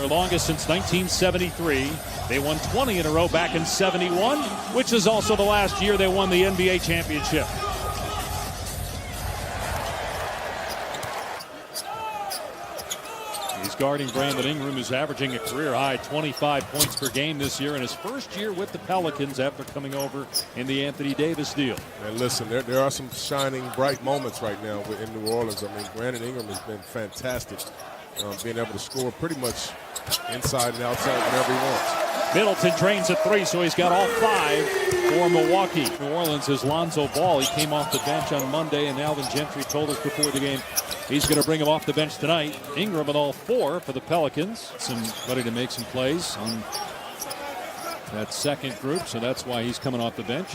Their longest since 1973. They won 20 in a row back in '71, which is also the last year they won the NBA championship. He's guarding Brandon Ingram, who's averaging a career-high 25 points per game this year in his first year with the Pelicans after coming over in the Anthony Davis deal. And listen, there are some shining, bright moments right now in New Orleans. I mean, Brandon Ingram has been fantastic, being able to score pretty much inside and outside whenever he wants. Middleton drains a three, so he's got all 5 for Milwaukee. New Orleans is Lonzo Ball. He came off the bench on Monday, and Alvin Gentry told us before the game he's going to bring him off the bench tonight. Ingram with all 4 for the Pelicans. Somebody to make some plays on that second group, so that's why he's coming off the bench.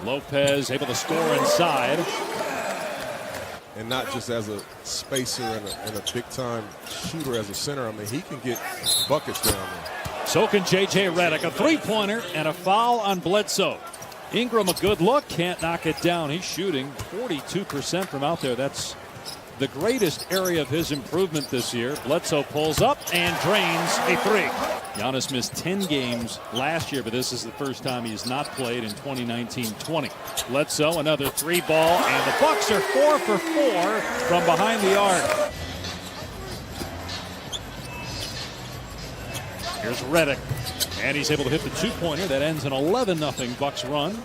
Lopez able to score inside. And not just as a spacer and a big-time shooter as a center. I mean, he can get buckets down there. So can J.J. Redick. A three-pointer and a foul on Bledsoe. Ingram a good look, can't knock it down. He's shooting 42% from out there. That's the greatest area of his improvement this year. Bledsoe pulls up and drains a three. Giannis missed 10 games last year, but this is the first time he's not played in 2019-20. Bledsoe, another 3-ball, and the Bucks are 4 for 4 from behind the arc. Here's Redick, and he's able to hit the 2-pointer. That ends an 11-0 Bucks run.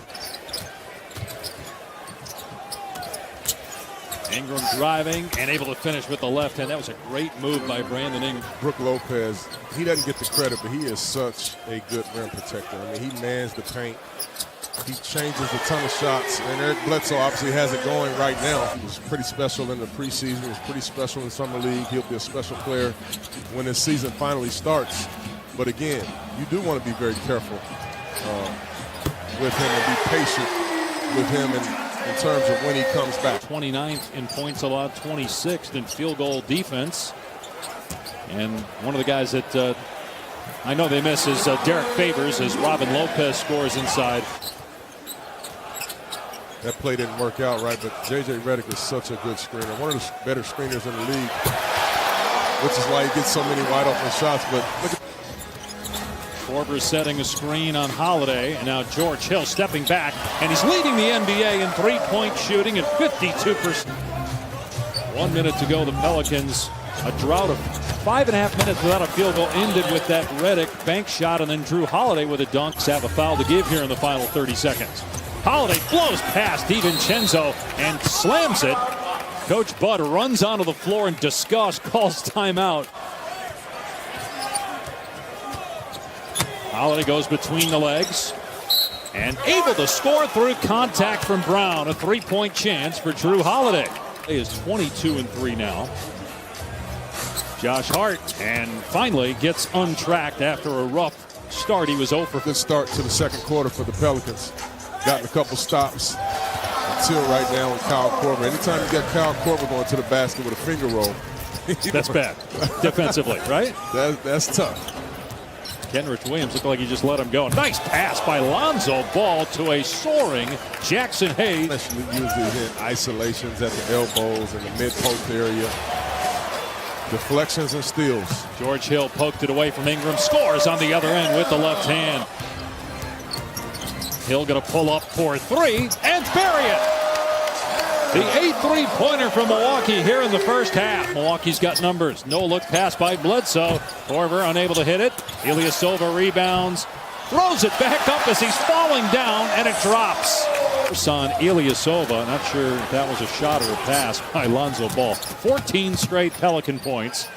Ingram driving and able to finish with the left hand. That was a great move by Brandon Ingram. Brook Lopez, he doesn't get the credit, but he is such a good rim protector. I mean, he mans the paint. He changes a ton of shots, and Eric Bledsoe obviously has it going right now. He was pretty special in the preseason. He was pretty special in Summer League. He'll be a special player when this season finally starts. But again, you do want to be very careful with him and be patient with him in terms of when he comes back. 29th in points allowed, 26th in field goal defense. And one of the guys that I know they miss is Derek Favors as Robin Lopez scores inside. That play didn't work out right, but J.J. Redick is such a good screener. One of the better screeners in the league, which is why he gets so many wide open shots. But look at Korver setting a screen on Holiday, and now George Hill stepping back, and he's leading the NBA in three-point shooting at 52%. 1 minute to go. The Pelicans, a drought of 5.5 minutes without a field goal, ended with that Redick bank shot, and then Drew Holiday with a dunk. Have a foul to give here in the final 30 seconds. Holiday blows past DiVincenzo and slams it. Coach Bud runs onto the floor in disgust, calls timeout. Holiday goes between the legs and able to score through contact from Brown. A three-point chance for Drew Holiday. He is 22-3 now. Josh Hart, and finally gets untracked after a rough start. He was 0 for. Good start to the second quarter for the Pelicans. Gotten a couple stops until right now with Kyle Korver. Anytime you got Kyle Korver going to the basket with a finger roll. That's bad defensively, right? That's tough. Kenrich Williams looked like he just let him go. Nice pass by Lonzo Ball to a soaring Jackson Hayes. Especially usually in isolations at the elbows and the mid-post area. Deflections and steals. George Hill poked it away from Ingram. Scores on the other end with the left hand. Hill going to pull up for three and bury it. The 8th three-pointer from Milwaukee here in the first half. Milwaukee's got numbers. No look pass by Bledsoe. Korver unable to hit it. Ilyasova rebounds. Throws it back up as he's falling down, and it drops. On Ilyasova. Not sure if that was a shot or a pass by Lonzo Ball. 14 straight Pelican points.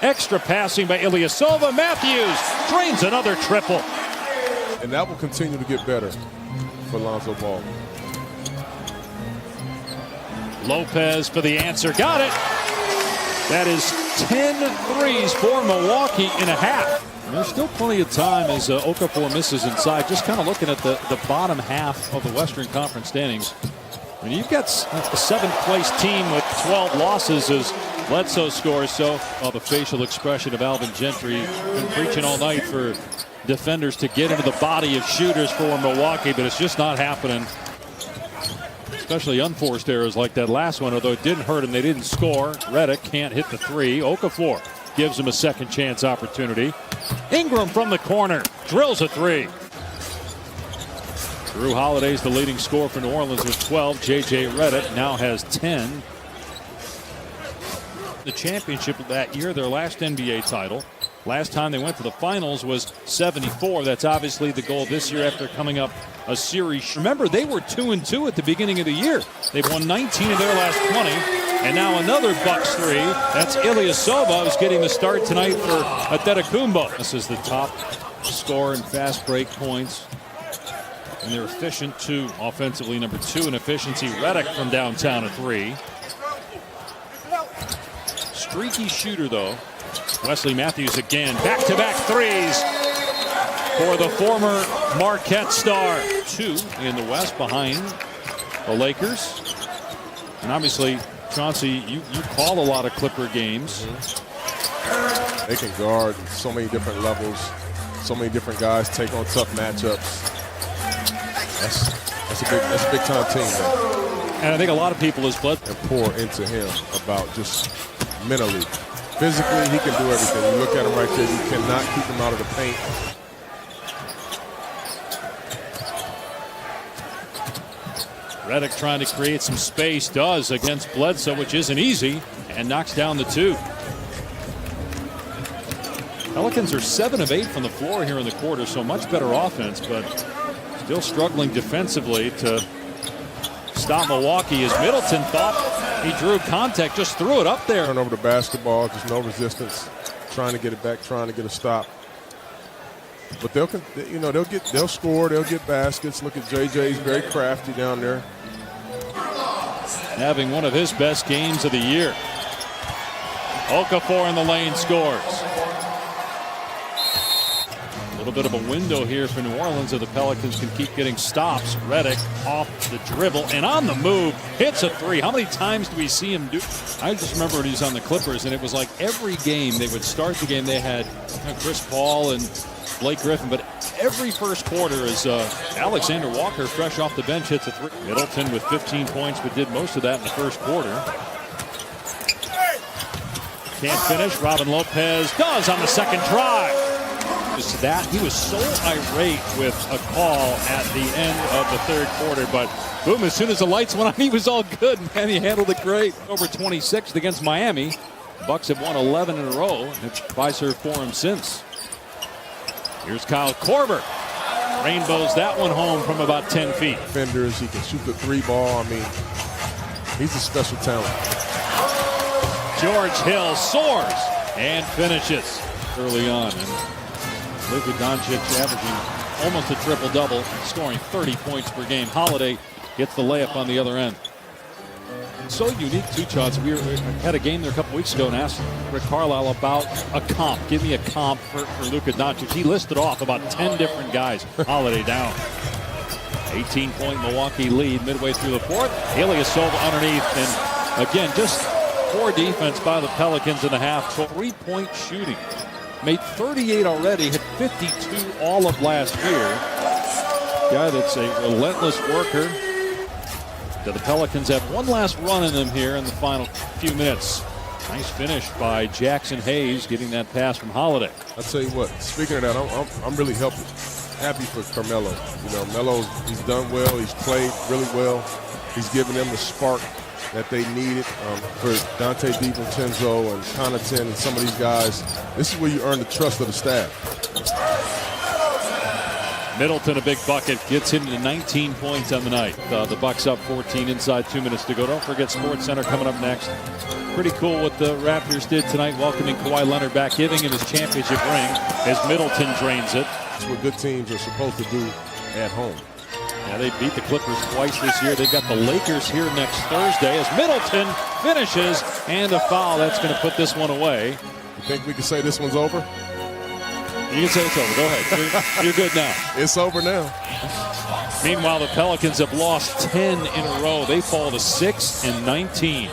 Extra passing by Ilyasova. Matthews drains another triple. And that will continue to get better for Lonzo Ball. Lopez for the answer. Got it. That is 10 threes for Milwaukee in a half. And there's still plenty of time as Okafor misses inside. Just kind of looking at the bottom half of the Western Conference standings. I mean, you've got a 7th-place team with 12 losses as Bledsoe scores. So, the facial expression of Alvin Gentry, been preaching all night for defenders to get into the body of shooters for Milwaukee, but it's just not happening. Especially unforced errors like that last one, although it didn't hurt him. They didn't score. Redick can't hit the three. Okafor gives him a second chance opportunity. Ingram from the corner drills a three. Drew Holiday's the leading scorer for New Orleans with 12. J.J. Redick now has 10. The championship of that year, their last NBA title. Last time they went to the finals was 74. That's obviously the goal this year after coming up a series. Remember, they were 2-2 at the beginning of the year. They've won 19 of their last 20. And now another Bucks three. That's Ilyasova who's getting the start tonight for Antetokounmpo. This is the top scorer in fast break points. And they're efficient too, offensively number 2 in efficiency. Redick from downtown a three. Streaky shooter though. Wesley Matthews again, back-to-back threes for the former Marquette star. 2 in the West behind the Lakers. And obviously, Chauncey, you call a lot of Clipper games. They can guard so many different levels. So many different guys take on tough matchups. That's a big time team, man. And I think a lot of people as Bud and pour into him about just mentally. Physically, he can do everything. You look at him right there, you cannot keep him out of the paint. Redick trying to create some space, does against Bledsoe, which isn't easy, and knocks down the 2. Pelicans are 7 of 8 from the floor here in the quarter, so much better offense, but still struggling defensively to stop Milwaukee as Middleton thought he drew contact, just threw it up there. Turn over the basketball, just no resistance, trying to get it back, trying to get a stop. But they'll score, they'll get baskets. Look at JJ's very crafty down there. Having one of his best games of the year. Okafor in the lane scores. A little bit of a window here for New Orleans if the Pelicans can keep getting stops. Redick off the dribble and on the move hits a three. How many times do we see him do? I just remember when he was on the Clippers, and it was like every game they would start the game. They had Chris Paul and Blake Griffin, but every first quarter is Alexander Walker fresh off the bench hits a three. Middleton with 15 points, but did most of that in the first quarter. Can't finish. Robin Lopez does on the second try. He was so irate with a call at the end of the third quarter, but boom, as soon as the lights went on, he was all good, and he handled it great. Over 26th against Miami. Bucks have won 11 in a row, and it's Fiserv for him since. Here's Kyle Korver. Rainbows that one home from about 10 feet. Defenders, he can shoot the 3 ball. I mean, he's a special talent. George Hill soars and finishes early on. And Luka Doncic averaging almost a triple-double, scoring 30 points per game. Holiday gets the layup on the other end. So unique too, Chauncey. We had a game there a couple weeks ago and asked Rick Carlisle about a comp. Give me a comp for Luka Doncic. He listed off about 10 different guys. Holiday down. 18-point Milwaukee lead midway through the fourth. Ilyasova underneath, and again, just poor defense by the Pelicans in the half. 3-point shooting. Made 38 already, hit 52 all of last year. Guy that's a relentless worker. The Pelicans have one last run in them here in the final few minutes. Nice finish by Jackson Hayes, getting that pass from Holiday. I'll tell you what, speaking of that, I'm really happy for Carmelo. You know, Melo, he's done well, he's played really well. He's given them the spark that they needed for Dante DiVincenzo and Connaughton and some of these guys. This is where you earn the trust of the staff. Middleton, a big bucket, gets him to 19 points on the night. The Bucks up 14 inside 2 minutes to go. Don't forget Sports Center coming up next. Pretty cool what the Raptors did tonight, welcoming Kawhi Leonard back, giving him his championship ring as Middleton drains it. That's what good teams are supposed to do at home. Yeah, they beat the Clippers twice this year. They've got the Lakers here next Thursday as Middleton finishes, and a foul. That's going to put this one away. You think we can say this one's over? You can say it's over. Go ahead. You're good now. It's over now. Meanwhile, the Pelicans have lost 10 in a row. They fall to 6-19.